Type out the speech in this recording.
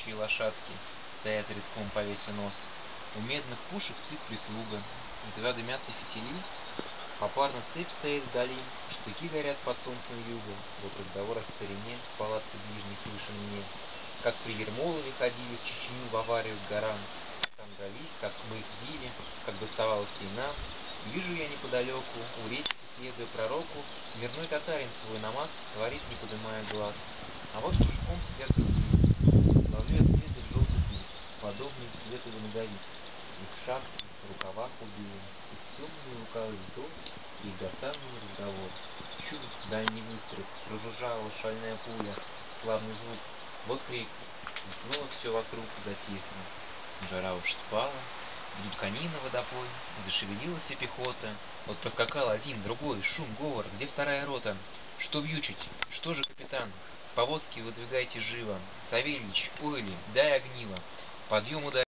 скачущие лошадки стоят редком, повеся нос. У медных пушек спит прислуга, из два дымятся фитили. Попарно цепь стоит вдали, штыки горят под солнцем юга. Вот разговор о старине в палатке ближней слышен мне. Как при Ермолове ходили в Чечню, в Аварию к горам. Там дрались, как мы их били, как доставалось и нам. Вижу я неподалеку, у речки, следуя пророку, мирной татарин свой намаз творит, не подымая глаз. А вот кружком сидят другие. Ловлю я взгляд их желтых лиц, подобный цвету ноговиц. Их шапки, в рукавах худые, их темный лукавый вздох и их гортанный разговор. Чу, дальний выстрел, прожужжала шальная пуля, славный звук, вот крик, и снова все вокруг затихло. Жара уж спала, идут кони на водопой, зашевелилась и пехота. Вот проскакал один, другой, шум, говор, где вторая рота? Что вьючить? Что же, капитан? Повозки выдвигайте живо. Савельич, ойли, дай огниво. Подъем ударь.